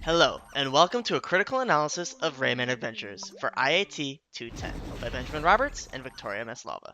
Hello, and welcome to a critical analysis of Rayman Adventures for IAT 210 by Benjamin Roberts and Victoria Meslava.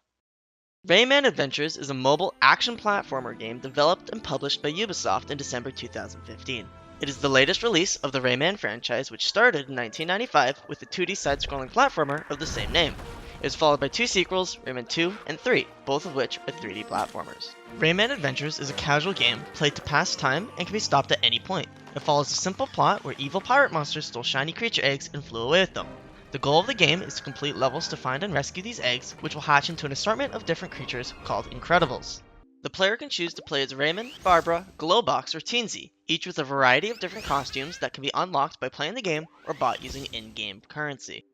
Rayman Adventures is a mobile action platformer game developed and published by Ubisoft in December 2015. It is the latest release of the Rayman franchise, which started in 1995 with the 2D side-scrolling platformer of the same name. It was followed by two sequels, Rayman 2 and 3, both of which are 3D platformers. Rayman Adventures is a casual game played to pass time and can be stopped at any point. It follows a simple plot where evil pirate monsters stole shiny creature eggs and flew away with them. The goal of the game is to complete levels to find and rescue these eggs, which will hatch into an assortment of different creatures called Incredibles. The player can choose to play as Rayman, Barbara, Glowbox, or Teensy, each with a variety of different costumes that can be unlocked by playing the game or bought using in-game currency.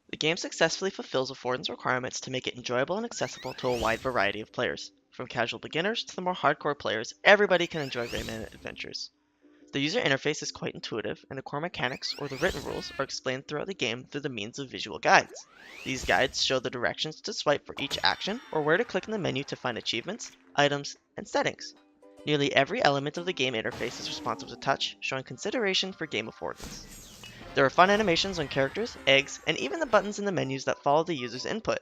The game successfully fulfills affordance requirements to make it enjoyable and accessible to a wide variety of players. From casual beginners to the more hardcore players, everybody can enjoy Rayman Adventures. The user interface is quite intuitive, and the core mechanics or the written rules are explained throughout the game through the means of visual guides. These guides show the directions to swipe for each action or where to click in the menu to find achievements, items, and settings. Nearly every element of the game interface is responsive to touch, showing consideration for game affordance. There are fun animations on characters, eggs, and even the buttons in the menus that follow the user's input.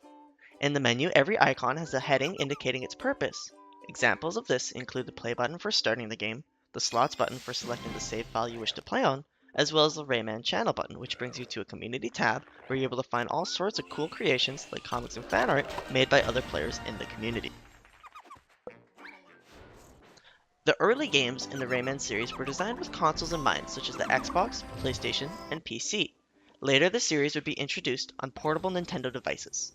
In the menu, every icon has a heading indicating its purpose. Examples of this include the play button for starting the game, the slots button for selecting the save file you wish to play on, as well as the Rayman channel button, which brings you to a community tab where you're able to find all sorts of cool creations like comics and fan art made by other players in the community. The early games in the Rayman series were designed with consoles in mind, such as the Xbox, PlayStation, and PC. Later, the series would be introduced on portable Nintendo devices.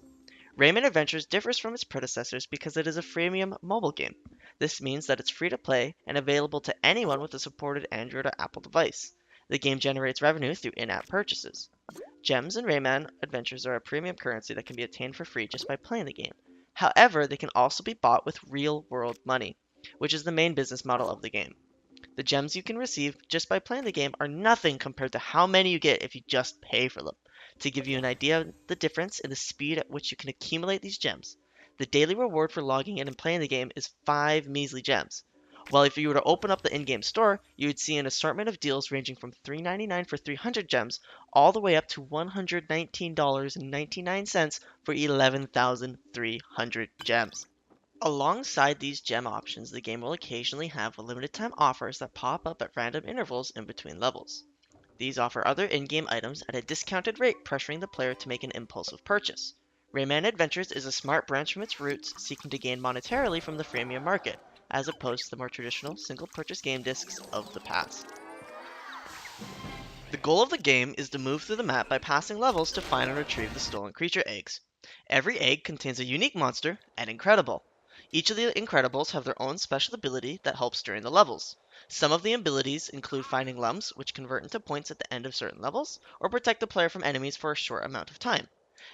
Rayman Adventures differs from its predecessors because it is a freemium mobile game. This means that it's free to play and available to anyone with a supported Android or Apple device. The game generates revenue through in-app purchases. Gems in Rayman Adventures are a premium currency that can be attained for free just by playing the game. However, they can also be bought with real-world money, which is the main business model of the game. The gems you can receive just by playing the game are nothing compared to how many you get if you just pay for them. To give you an idea of the difference in the speed at which you can accumulate these gems, the daily reward for logging in and playing the game is 5 measly gems. While if you were to open up the in-game store, you would see an assortment of deals ranging from $3.99 for 300 gems all the way up to $119.99 for 11,300 gems. Alongside these gem options, the game will occasionally have limited time offers that pop up at random intervals in between levels. These offer other in-game items at a discounted rate, pressuring the player to make an impulsive purchase. Rayman Adventures is a smart branch from its roots, seeking to gain monetarily from the freemium market, as opposed to the more traditional single-purchase game discs of the past. The goal of the game is to move through the map by passing levels to find and retrieve the stolen creature eggs. Every egg contains a unique monster and Incredible. Each of the Incredibles have their own special ability that helps during the levels. Some of the abilities include finding lumps, which convert into points at the end of certain levels, or protect the player from enemies for a short amount of time.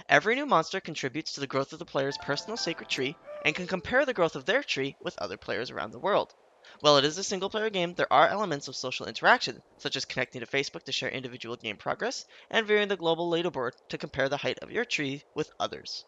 Every new monster contributes to the growth of the player's personal sacred tree, and can compare the growth of their tree with other players around the world. While it is a single-player game, there are elements of social interaction, such as connecting to Facebook to share individual game progress, and viewing the global leaderboard to compare the height of your tree with others.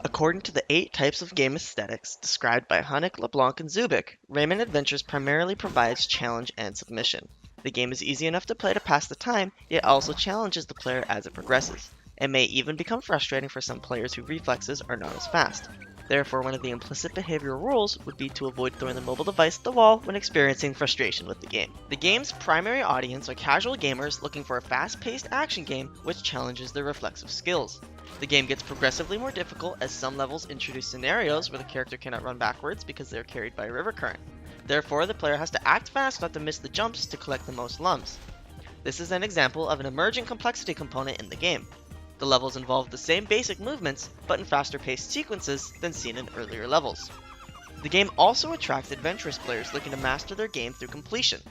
According to the 8 types of game aesthetics described by Honeck, LeBlanc, and Zubik, Rayman Adventures primarily provides challenge and submission. The game is easy enough to play to pass the time, yet also challenges the player as it progresses. It may even become frustrating for some players whose reflexes are not as fast. Therefore, one of the implicit behavioral rules would be to avoid throwing the mobile device at the wall when experiencing frustration with the game. The game's primary audience are casual gamers looking for a fast-paced action game which challenges their reflexive skills. The game gets progressively more difficult as some levels introduce scenarios where the character cannot run backwards because they are carried by a river current. Therefore, the player has to act fast not to miss the jumps to collect the most lumps. This is an example of an emerging complexity component in the game. The levels involve the same basic movements, but in faster-paced sequences than seen in earlier levels. The game also attracts adventurous players looking to master their game through completion.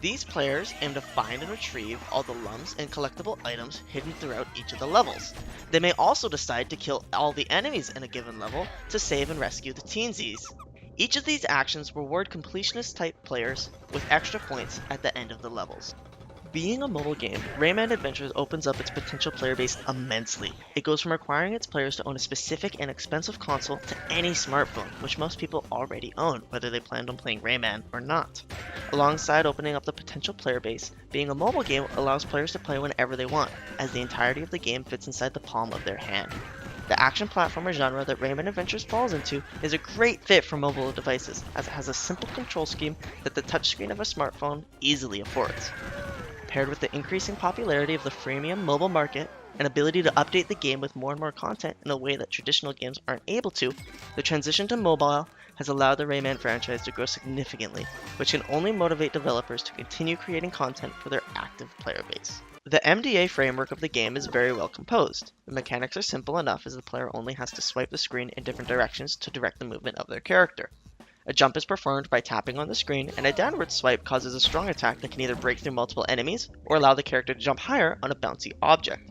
These players aim to find and retrieve all the lumps and collectible items hidden throughout each of the levels. They may also decide to kill all the enemies in a given level to save and rescue the teensies. Each of these actions reward completionist-type players with extra points at the end of the levels. Being a mobile game, Rayman Adventures opens up its potential player base immensely. It goes from requiring its players to own a specific and expensive console to any smartphone, which most people already own, whether they planned on playing Rayman or not. Alongside opening up the potential player base, being a mobile game allows players to play whenever they want, as the entirety of the game fits inside the palm of their hand. The action platformer genre that Rayman Adventures falls into is a great fit for mobile devices, as it has a simple control scheme that the touchscreen of a smartphone easily affords. Paired with the increasing popularity of the freemium mobile market and ability to update the game with more and more content in a way that traditional games aren't able to, the transition to mobile has allowed the Rayman franchise to grow significantly, which can only motivate developers to continue creating content for their active player base. The MDA framework of the game is very well composed. The mechanics are simple enough as the player only has to swipe the screen in different directions to direct the movement of their character. A jump is performed by tapping on the screen, and a downward swipe causes a strong attack that can either break through multiple enemies or allow the character to jump higher on a bouncy object.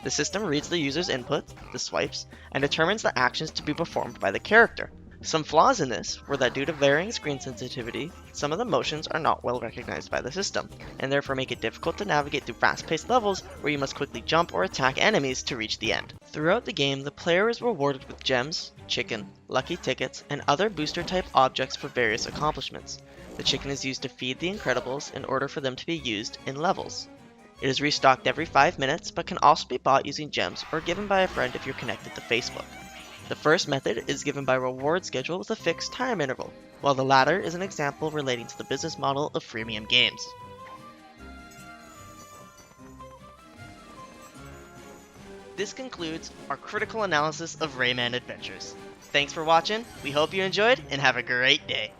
The system reads the user's input, the swipes, and determines the actions to be performed by the character. Some flaws in this were that due to varying screen sensitivity, some of the motions are not well recognized by the system, and therefore make it difficult to navigate through fast-paced levels where you must quickly jump or attack enemies to reach the end. Throughout the game, the player is rewarded with gems, chicken, lucky tickets, and other booster-type objects for various accomplishments. The chicken is used to feed the Incredibles in order for them to be used in levels. It is restocked every 5 minutes, but can also be bought using gems or given by a friend if you're connected to Facebook. The first method is given by reward schedule with a fixed time interval, while the latter is an example relating to the business model of freemium games. This concludes our critical analysis of Rayman Adventures. Thanks for watching, we hope you enjoyed, and have a great day!